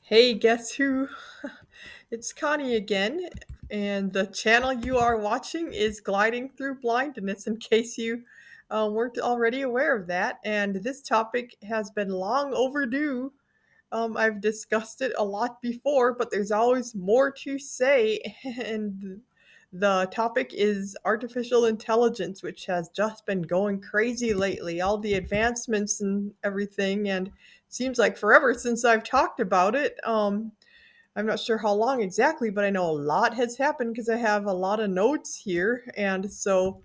Hey, guess who? It's Connie again, and the channel you are watching is Gliding Through Blindness, in case you weren't already aware of that. And this topic has been long overdue. I've discussed it a lot before, but there's always more to say. And the topic is artificial intelligence, which has just been going crazy lately. All the advancements and everything, and seems like forever since I've talked about it. I'm not sure how long exactly, but I know a lot has happened because I have a lot of notes here, and so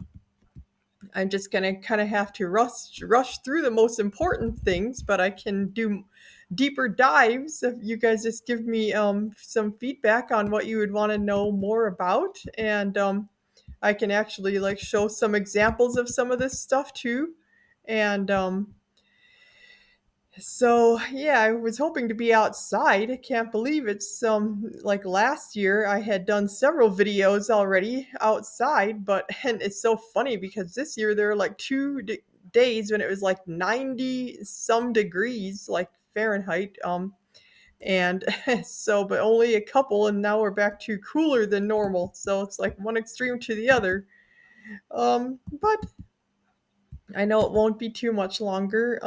I'm just gonna kind of have to rush through the most important things, but I can do deeper dives if you guys just give me some feedback on what you would want to know more about, and I can actually like show some examples of some of this stuff too, and so yeah, I was hoping to be outside. I can't believe it's like last year I had done several videos already outside, but and it's so funny because this year there are like days when it was like 90 some degrees like Fahrenheit and so but only a couple, and now we're back to cooler than normal. So it's like one extreme to the other. But I know it won't be too much longer.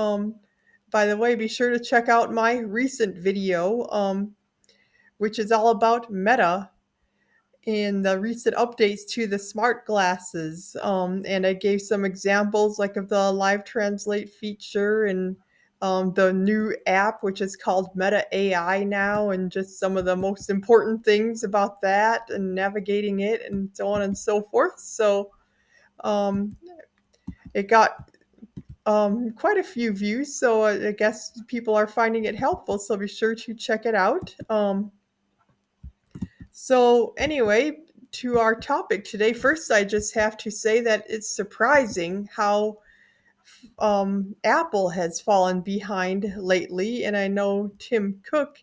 By the way, be sure to check out my recent video, which is all about Meta and the recent updates to the smart glasses. And I gave some examples like of the live translate feature and the new app, which is called Meta AI now, and just some of the most important things about that and navigating it and so on and so forth. So um, it got quite a few views, so I guess people are finding it helpful. So be sure to check it out. So anyway, to our topic today. First, I just have to say that it's surprising how Apple has fallen behind lately, and I know Tim Cook.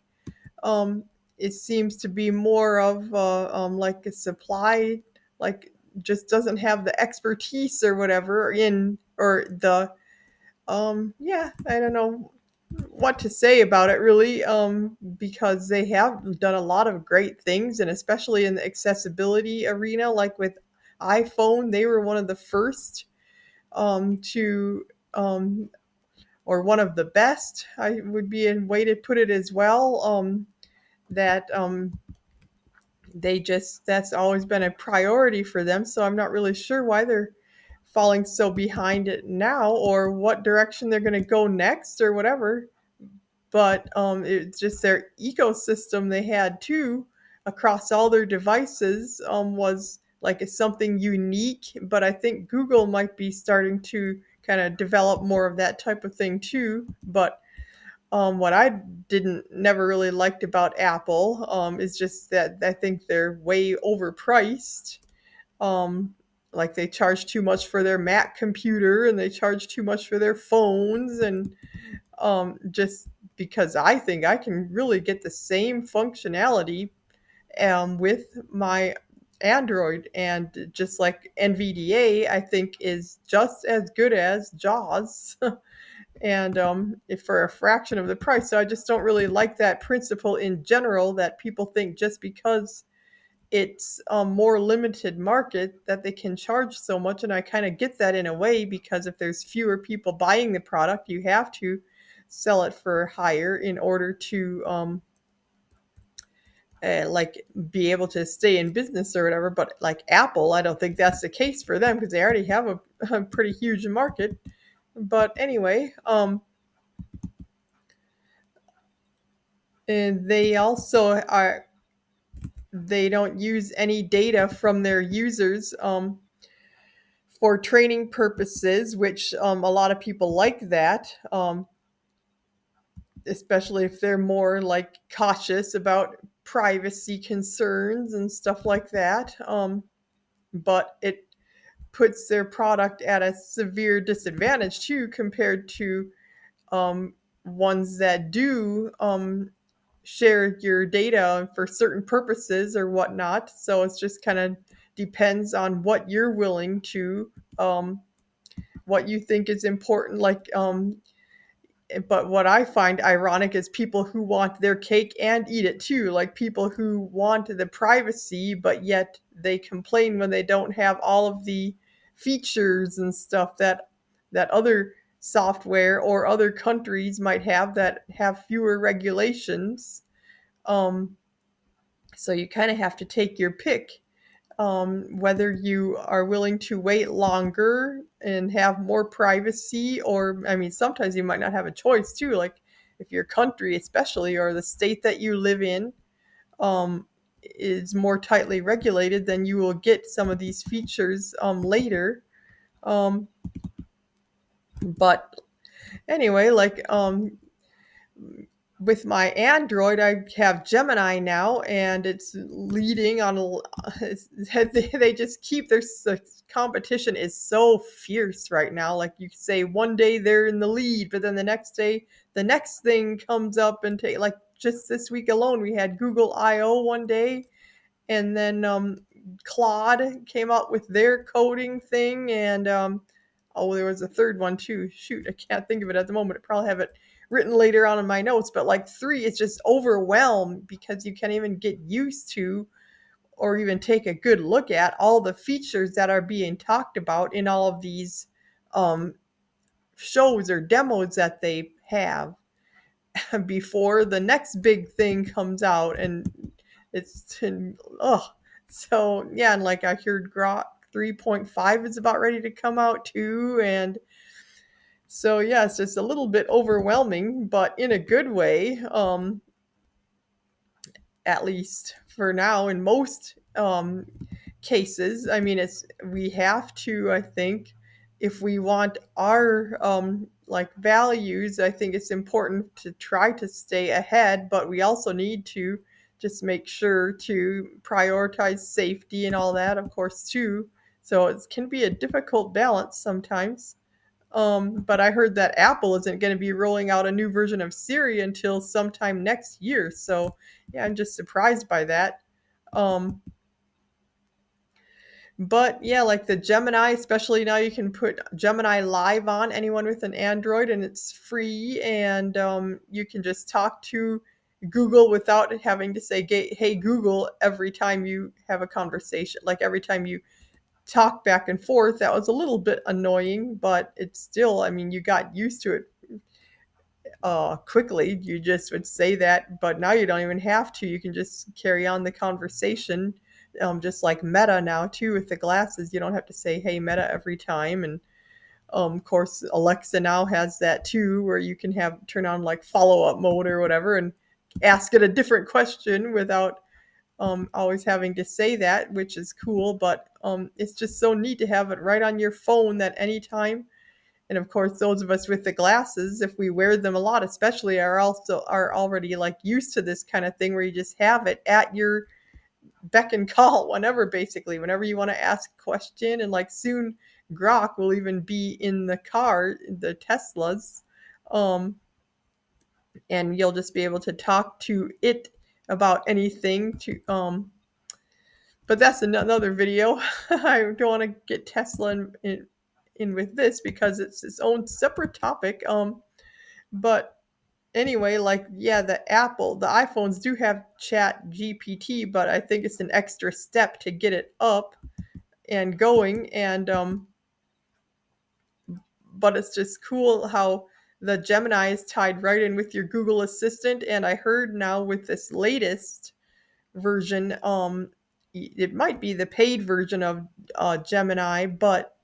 Um, it seems to be more of like a supply, like just doesn't have the expertise or whatever in or the yeah, I don't know what to say about it really, because they have done a lot of great things, and especially in the accessibility arena, like with iPhone, they were one of the first to or one of the best, I would be a way to put it as well. That they just that's always been a priority for them. So I'm not really sure why they're falling so behind it now or what direction they're going to go next or whatever. But it's just their ecosystem they had too across all their devices was like something unique. But I think Google might be starting to kind of develop more of that type of thing too. But what I didn't never really liked about Apple is just that I think they're way overpriced. Um, like they charge too much for their Mac computer and they charge too much for their phones, and just because I think I can really get the same functionality with my Android, and just like NVDA, I think is just as good as JAWS. And if for a fraction of the price. So I just don't really like that principle in general, that people think just because it's a more limited market that they can charge so much. And I kind of get that in a way, because if there's fewer people buying the product, you have to sell it for higher in order to like be able to stay in business or whatever. But like Apple, I don't think that's the case for them because they already have a pretty huge market. But anyway, and they also are they don't use any data from their users for training purposes, which a lot of people like that, especially if they're more like cautious about privacy concerns and stuff like that. But it puts their product at a severe disadvantage too, compared to um, ones that do share your data for certain purposes or whatnot. So it's just kind of depends on what you're willing to, what you think is important. Like but what I find ironic is people who want their cake and eat it too, like people who want the privacy, but yet they complain when they don't have all of the features and stuff that other software or other countries might have that have fewer regulations. Um, so you kind of have to take your pick, whether you are willing to wait longer and have more privacy, or I mean, sometimes you might not have a choice too. Like if your country, especially, or the state that you live in, um, is more tightly regulated, then you will get some of these features later. Um, but anyway, like with my Android, I have Gemini now, and it's leading on. They just keep their competition is so fierce right now. Like you say, one day they're in the lead, but then the next day, the next thing comes up and take. Like just this week alone, we had Google I/O one day, and then Claude came out with their coding thing, and oh, there was a third one too. Shoot, I can't think of it at the moment. I probably have it written later on in my notes, but like three, it's just overwhelmed because you can't even get used to or even take a good look at all the features that are being talked about in all of these um, shows or demos that they have before the next big thing comes out. And it's oh, so yeah. And like I heard Grok 3.5 is about ready to come out too, and so yeah, it's just a little bit overwhelming, but in a good way. At least for now, in most cases. I mean, it's we have to, I think, if we want our like values, I think it's important to try to stay ahead, but we also need to just make sure to prioritize safety and all that, of course, too. So it can be a difficult balance sometimes. But I heard that Apple isn't going to be rolling out a new version of Siri until sometime next year. So yeah, I'm just surprised by that. Um, but yeah, like the Gemini, especially now you can put Gemini Live on anyone with an Android, and it's free, and you can just talk to Google without having to say, "Hey Google," every time you have a conversation. Like every time you talk back and forth, that was a little bit annoying, but it's still, I mean, you got used to it quickly. You just would say that, but now you don't even have to. You can just carry on the conversation, just like Meta now too with the glasses. You don't have to say "Hey Meta" every time. And of course, Alexa now has that too, where you can have turn on like follow up mode or whatever, and ask it a different question without always having to say that, which is cool. But it's just so neat to have it right on your phone that anytime. And of course, those of us with the glasses, if we wear them a lot, especially, are already like used to this kind of thing where you just have it at your beck and call whenever, basically, whenever you want to ask a question. And like soon, Grok will even be in the car, the Teslas, um, and you'll just be able to talk to it about anything. But that's another video. I don't want to get Tesla in with this because it's its own separate topic. But anyway, like yeah, the iPhones do have Chat GPT, but I think it's an extra step to get it up and going. And but it's just cool how the Gemini is tied right in with your Google Assistant. And I heard now with this latest version, it might be the paid version of Gemini, but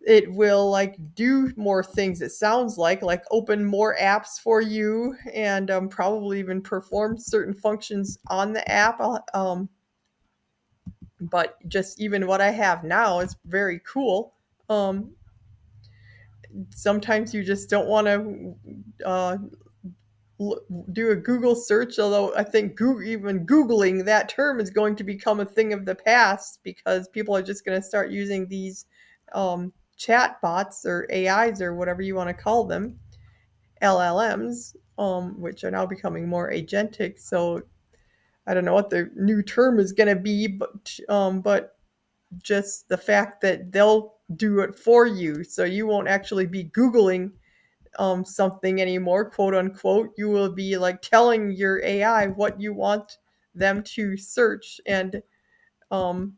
it will like do more things. It sounds like open more apps for you, and probably even perform certain functions on the app. But just even what I have now is very cool. Um, Sometimes you just don't want to do a Google search, although I think even Googling that term is going to become a thing of the past because people are just going to start using these chat bots or AIs or whatever you want to call them, LLMs, which are now becoming more agentic. So I don't know what the new term is going to be, but just the fact that they'll do it for you, so you won't actually be Googling something anymore, quote unquote. You will be like telling your AI what you want them to search. And um,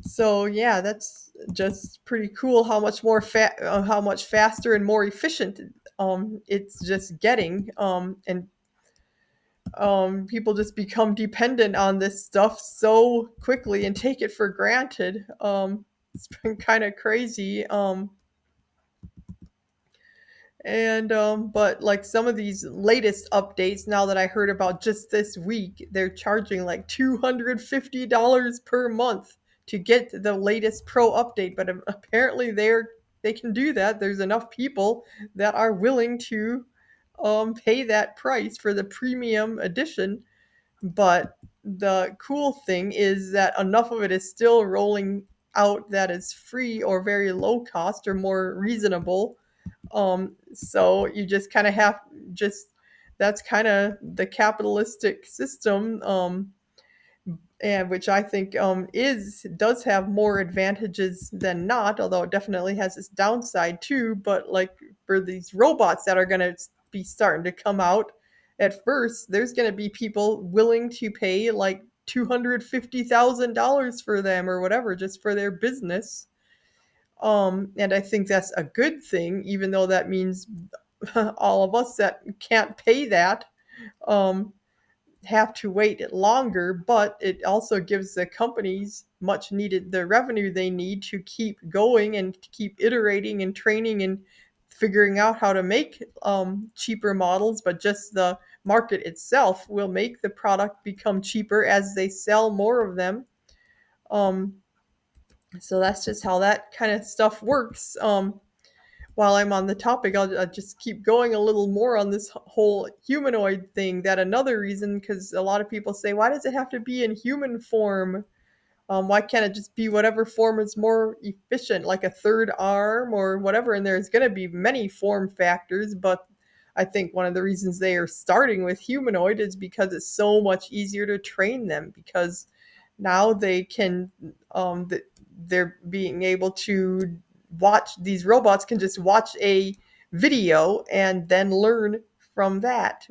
so yeah, that's just pretty cool how much how much faster and more efficient it's just getting. And people just become dependent on this stuff so quickly and take it for granted. It's been kind of crazy. And but like some of these latest updates, now that I heard about just this week, they're charging like $250 per month to get the latest pro update. But apparently they can do that. There's enough people that are willing to pay that price for the premium edition. But the cool thing is that enough of it is still rolling out that is free or very low cost or more reasonable. So you just kind of have just that's kind of the capitalistic system, and which I think is does have more advantages than not, although it definitely has its downside too. But like for these robots that are going to be starting to come out, at first there's going to be people willing to pay like $250,000 for them or whatever just for their business. And I think that's a good thing, even though that means all of us that can't pay that um, have to wait longer. But it also gives the companies much needed the revenue they need to keep going and to keep iterating and training and figuring out how to make cheaper models. But just the market itself will make the product become cheaper as they sell more of them. Um, so that's just how that kind of stuff works. While I'm on the topic, I'll just keep going a little more on this whole humanoid thing. That another reason, because a lot of people say, why does it have to be in human form? Why can't it just be whatever form is more efficient, like a third arm or whatever? And there's going to be many form factors, but I think one of the reasons they are starting with humanoid is because it's so much easier to train them. Because now they can, they're being able to watch, these robots can just watch a video and then learn from that.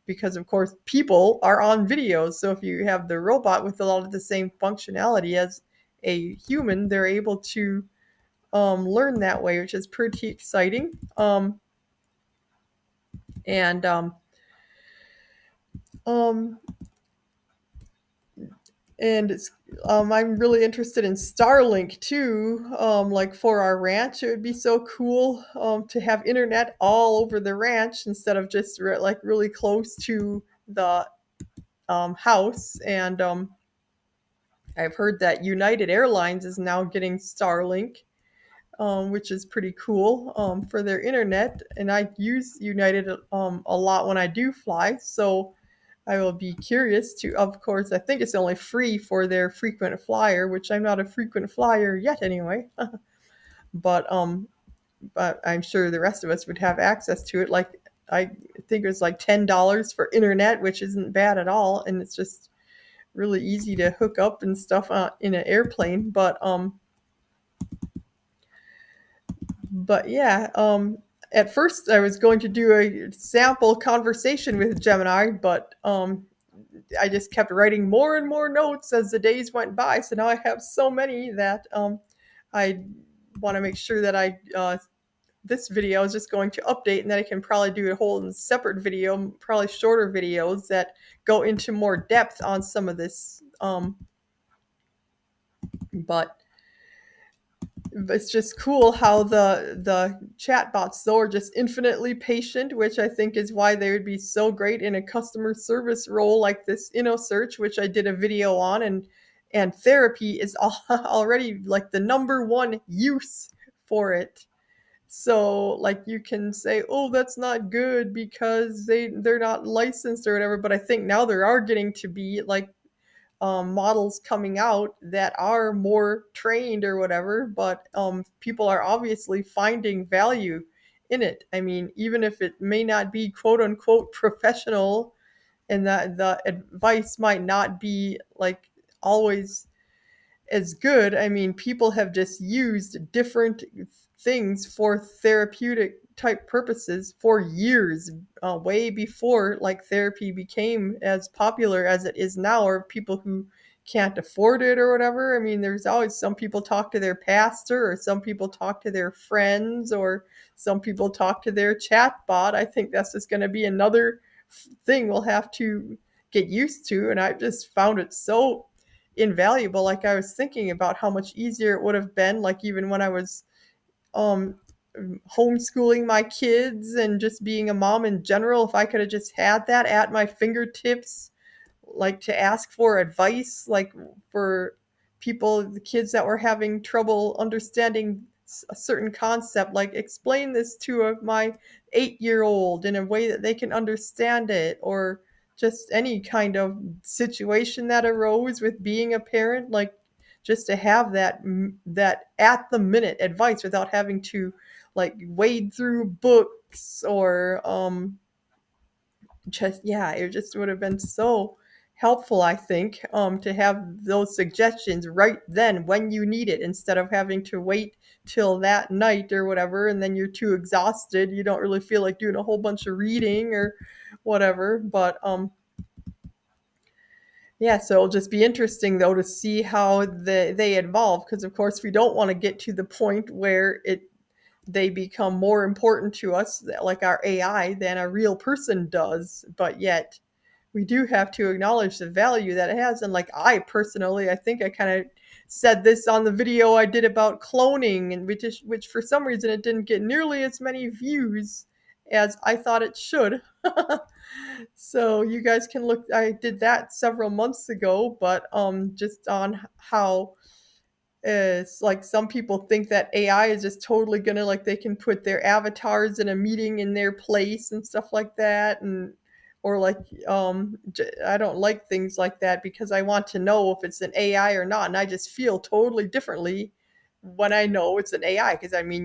Because of course people are on videos, so if you have the robot with a lot of the same functionality as a human, they're able to learn that way, which is pretty exciting. And um, and it's I'm really interested in Starlink too. Like for our ranch, it would be so cool to have internet all over the ranch instead of just like really close to the house. And I've heard that United Airlines is now getting Starlink, which is pretty cool for their internet. And I use United a lot when I do fly, so I will be curious to, of course, I think it's only free for their frequent flyer, which I'm not a frequent flyer yet anyway. but but I'm sure the rest of us would have access to it. Like I think it was like $10 for internet, which isn't bad at all, and it's just really easy to hook up and stuff in an airplane. But yeah, at first I was going to do a sample conversation with Gemini, but I just kept writing more and more notes as the days went by. So now I have so many that I want to make sure that this video is just going to update, and then I can probably do a whole separate video, probably shorter videos that go into more depth on some of this. But it's just cool how the chatbots though are just infinitely patient, which I think is why they would be so great in a customer service role like this InnoSearch, which I did a video on. And therapy is already like the number one use for it. So like you can say, oh, that's not good because they're not licensed or whatever. But I think now there are getting to be like models coming out that are more trained or whatever, but people are obviously finding value in it. I mean, even if it may not be quote unquote professional, and that the advice might not be like always as good. I mean, people have just used different things for therapeutic type purposes for years, way before like therapy became as popular as it is now, or people who can't afford it or whatever. I mean, there's always some people talk to their pastor, or some people talk to their friends, or some people talk to their chat bot. I think that's just going to be another thing we'll have to get used to. And I've just found it so invaluable. Like, I was thinking about how much easier it would have been, like even when I was um homeschooling my kids and just being a mom in general, if I could have just had that at my fingertips, like to ask for advice, like for people, the kids that were having trouble understanding a certain concept, like explain this to my 8-year old in a way that they can understand it, or just any kind of situation that arose with being a parent, like just to have that at the minute advice without having to like wade through books, or just, yeah, it just would have been so helpful, I think, to have those suggestions right then when you need it, instead of having to wait till that night or whatever, and then you're too exhausted, you don't really feel like doing a whole bunch of reading or whatever. But yeah, so it'll just be interesting though to see how they evolve, because of course we don't want to get to the point where they become more important to us, like our AI, than a real person does. But yet we do have to acknowledge the value that it has. And like, I personally, I think I kind of said this on the video I did about cloning, and which for some reason it didn't get nearly as many views as I thought it should. So you guys can look, I did that several months ago, but just on how it's like some people think that AI is just totally gonna, like, they can put their avatars in a meeting in their place and stuff like that, and or like I don't like things like that, because I want to know if it's an AI or not, and I just feel totally differently when I know it's an AI, because I mean,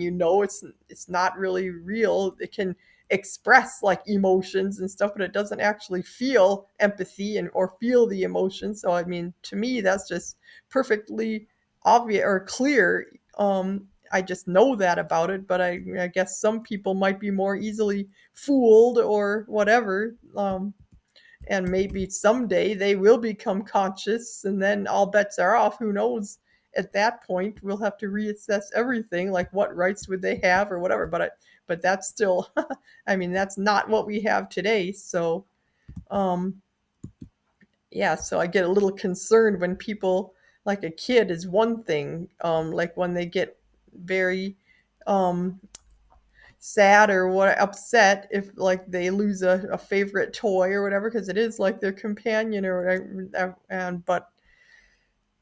it's not really real. It can express like emotions and stuff, but it doesn't actually feel empathy and or feel the emotion. So I mean, to me, that's just perfectly obvious or clear. I just know that about it, but I guess some people might be more easily fooled or whatever. And maybe someday they will become conscious, and then all bets are off. Who knows? At that point, we'll have to reassess everything, like what rights would they have or whatever. But that's still, I mean, that's not what we have today. So, um, yeah, so I get a little concerned when people, like a kid is one thing, like when they get very um sad or what, upset if like they lose a favorite toy or whatever, because it is like their companion or whatever. And but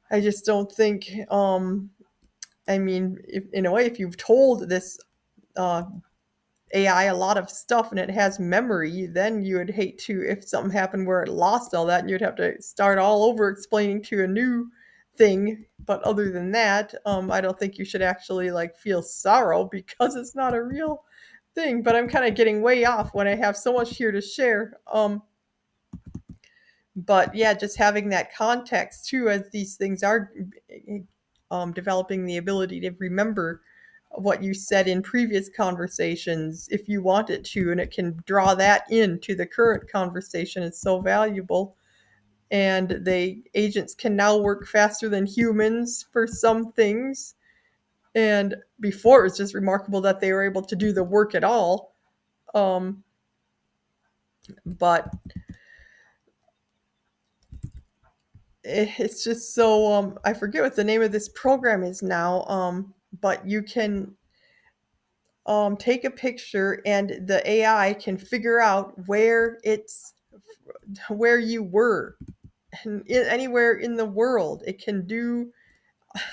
I just don't think, I mean, if, in a way, if you've told this uh AI a lot of stuff and it has memory, then you would hate to, if something happened where it lost all that, and you'd have to start all over explaining to a new thing. But other than that, I don't think you should actually like feel sorrow because it's not a real thing. But I'm kind of getting way off when I have so much here to share. But yeah, just having that context too, as these things are developing the ability to remember what you said in previous conversations if you want it to, and it can draw that into the current conversation. It's so valuable. And the agents can now work faster than humans for some things. And before, it was just remarkable that they were able to do the work at all. Um, but it's just so, I forget what the name of this program is now, but you can take a picture and the AI can figure out where you were, and anywhere in the world it can do.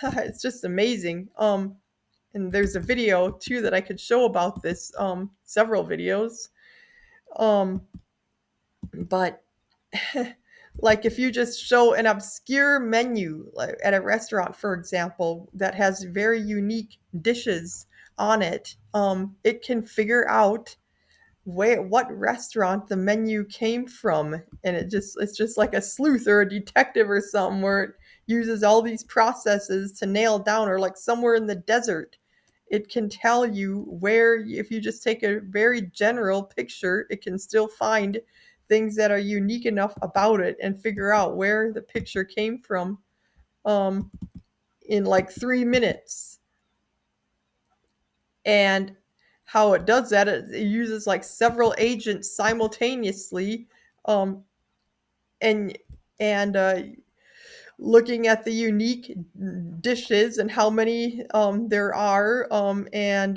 It's just amazing. And there's a video too that I could show about this, several videos. Um, but like if you just show an obscure menu, like at a restaurant, for example, that has very unique dishes on it, it can figure out what restaurant the menu came from, and it's just like a sleuth or a detective or something, where it uses all these processes to nail down, or like somewhere in the desert, it can tell you where, if you just take a very general picture, it can still find things that are unique enough about it and figure out where the picture came from, um, in like 3 minutes. And how it does that, it uses like several agents simultaneously, um, and and looking at the unique dishes and how many there are, and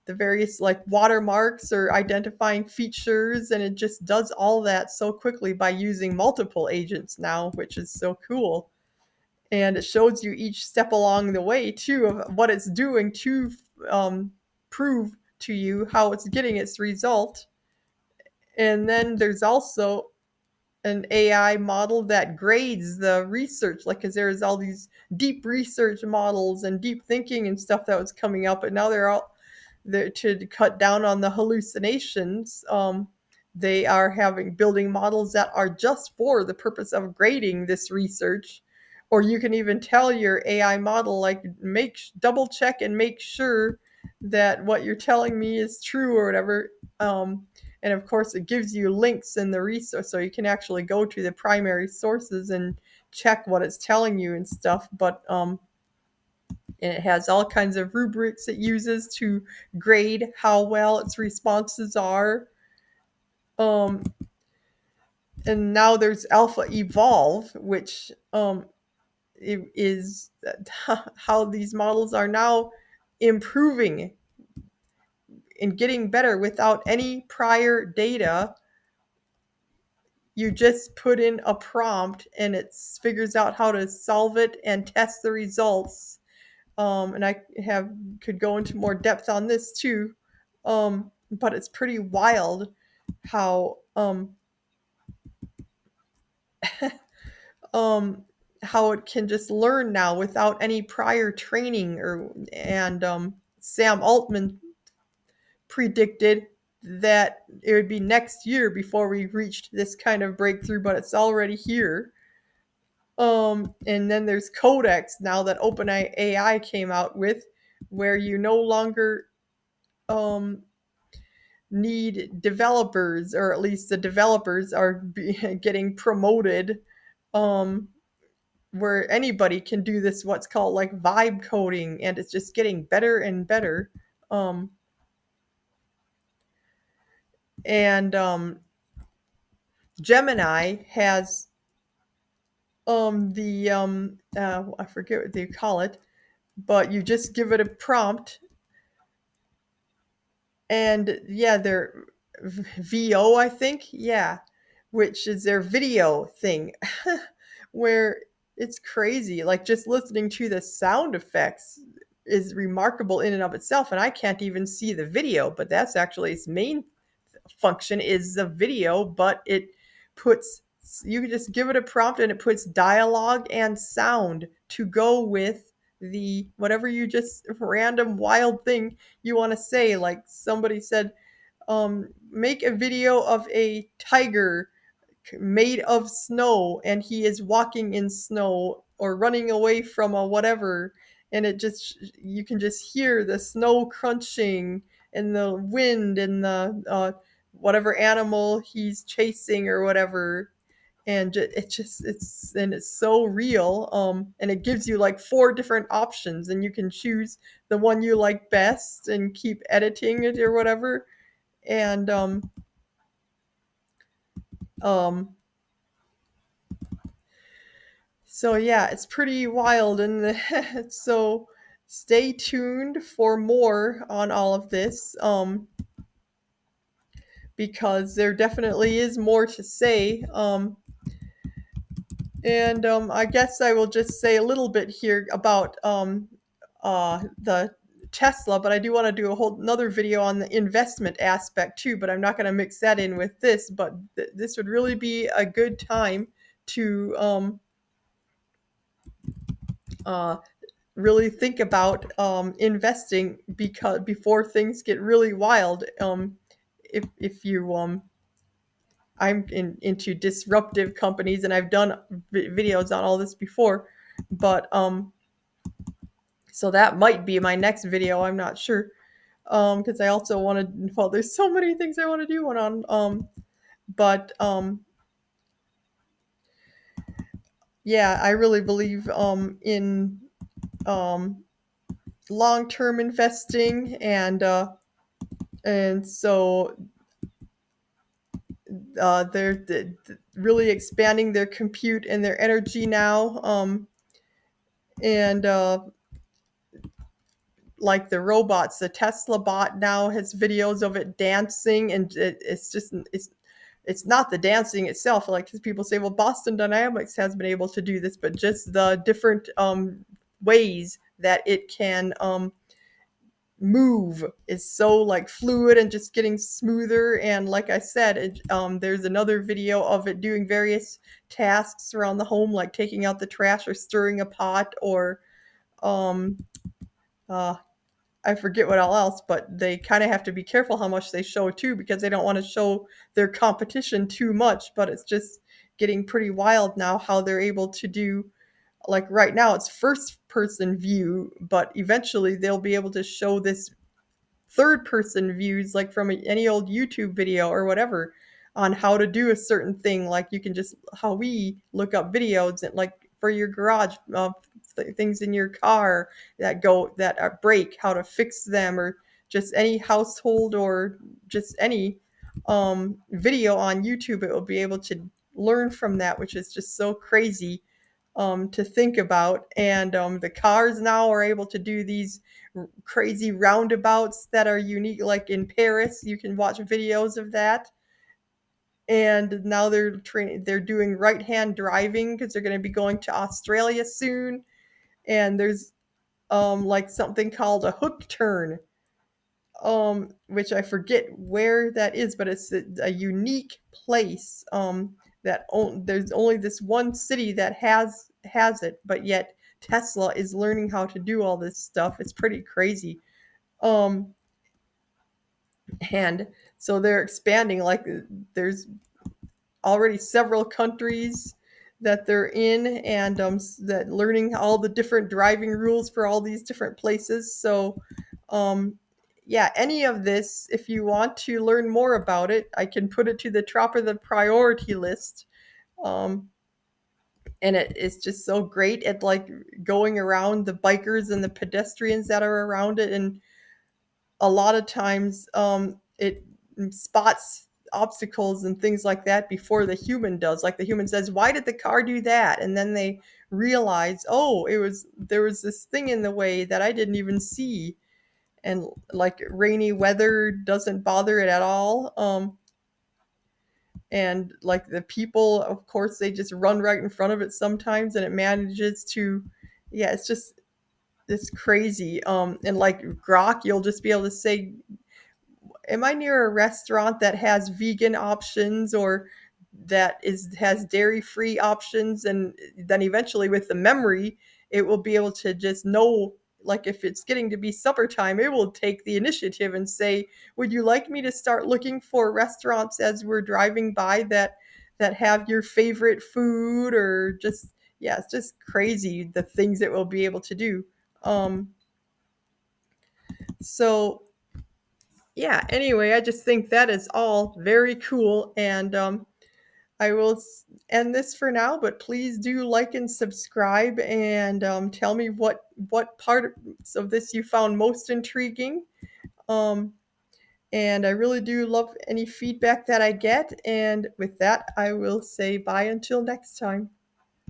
the various like watermarks or identifying features, and it just does all that so quickly by using multiple agents now, which is so cool. And it shows you each step along the way too of what it's doing to um, prove to you how it's getting its result. And then there's also an AI model that grades the research, like, because there's all these deep research models and deep thinking and stuff that was coming up, but now they're all there to cut down on the hallucinations. They are having building models that are just for the purpose of grading this research. Or you can even tell your AI model, like, make double check and make sure that what you're telling me is true or whatever. And of course, it gives you links in the resource, so you can actually go to the primary sources and check what it's telling you and stuff. But and it has all kinds of rubrics it uses to grade how well its responses are. Um, and now there's AlphaEvolve, which is how these models are now improving and getting better without any prior data. You just put in a prompt and it figures out how to solve it and test the results. And I have could go into more depth on this too, but it's pretty wild how um, how it can just learn now without any prior training. Or and Sam Altman predicted that it would be next year before we reached this kind of breakthrough, but it's already here. And then there's Codex now that OpenAI came out with, where you no longer um, need developers, or at least the developers are getting promoted, um, where anybody can do this, what's called like vibe coding, and it's just getting better and better. Um, and Gemini has the I forget what they call it, but you just give it a prompt, and yeah, they're VO, I think, yeah, which is their video thing, where it's crazy. Like, just listening to the sound effects is remarkable in and of itself, and I can't even see the video, but that's actually its main function, is the video. But it puts, you can just give it a prompt and it puts dialogue and sound to go with the whatever you just random wild thing you want to say. Like, somebody said, make a video of a tiger made of snow and he is walking in snow or running away from a whatever, and it just, you can just hear the snow crunching and the wind and the whatever animal he's chasing or whatever. And it's so real. And it gives you like four different options, and you can choose the one you like best and keep editing it or whatever. And um so yeah, it's pretty wild. And so stay tuned for more on all of this, because there definitely is more to say. And I guess I will just say a little bit here about the Tesla, but I do want to do a whole another video on the investment aspect too, but I'm not going to mix that in with this. But this would really be a good time to uh, really think about investing, because before things get really wild. If you into disruptive companies, and I've done videos on all this before, but So that might be my next video. I'm not sure. Because I also want to. Well, there's so many things I want to do on. But yeah, I really believe in um long-term investing, and so they're really expanding their compute and their energy now. And like the robots, the Tesla bot now has videos of it dancing, and it's not the dancing itself. Like, 'cause people say, well, Boston Dynamics has been able to do this, but just the different ways that it can move is so like fluid and just getting smoother. And like I said, there's another video of it doing various tasks around the home, like taking out the trash or stirring a pot, or um, uh, I forget what all else, but they kind of have to be careful how much they show too, because they don't want to show their competition too much. But it's just getting pretty wild now how they're able to do, like right now it's first person view, but eventually they'll be able to show this third person views, like from any old YouTube video or whatever, on how to do a certain thing. Like you can just, how we look up videos and like for your garage, things in your car that are break, how to fix them, or just any household, or just any video on YouTube. It will be able to learn from that, which is just so crazy to think about. And the cars now are able to do these crazy roundabouts that are unique. Like in Paris, you can watch videos of that. And now they're doing right hand driving, because they're going to be going to Australia soon. And there's like something called a hook turn, which I forget where that is, but it's a unique place, there's only this one city that has it, but yet Tesla is learning how to do all this stuff. It's pretty crazy. Um, and so they're expanding. Like there's already several countries that they're in, and that learning all the different driving rules for all these different places. So um, yeah, any of this, if you want to learn more about it, I can put it to the top of the priority list. um, and it's just so great at like going around the bikers and the pedestrians that are around it. And a lot of times it spots obstacles and things like that before the human does. Like the human says, why did the car do that? And then they realize, oh, there was this thing in the way that I didn't even see. And like rainy weather doesn't bother it at all. And like the people, of course, they just run right in front of it sometimes, and it manages to, yeah, it's crazy. And like Grok, you'll just be able to say, am I near a restaurant that has vegan options, or has dairy free options? And then eventually with the memory, it will be able to just know, like if it's getting to be supper time, it will take the initiative and say, would you like me to start looking for restaurants as we're driving by that have your favorite food? Or just, yeah, it's just crazy the things it will be able to do. So yeah, anyway, I just think that is all very cool. And I will end this for now, but please do like and subscribe, and tell me what parts of this you found most intriguing. Um, and I really do love any feedback that I get. And with that, I will say bye until next time.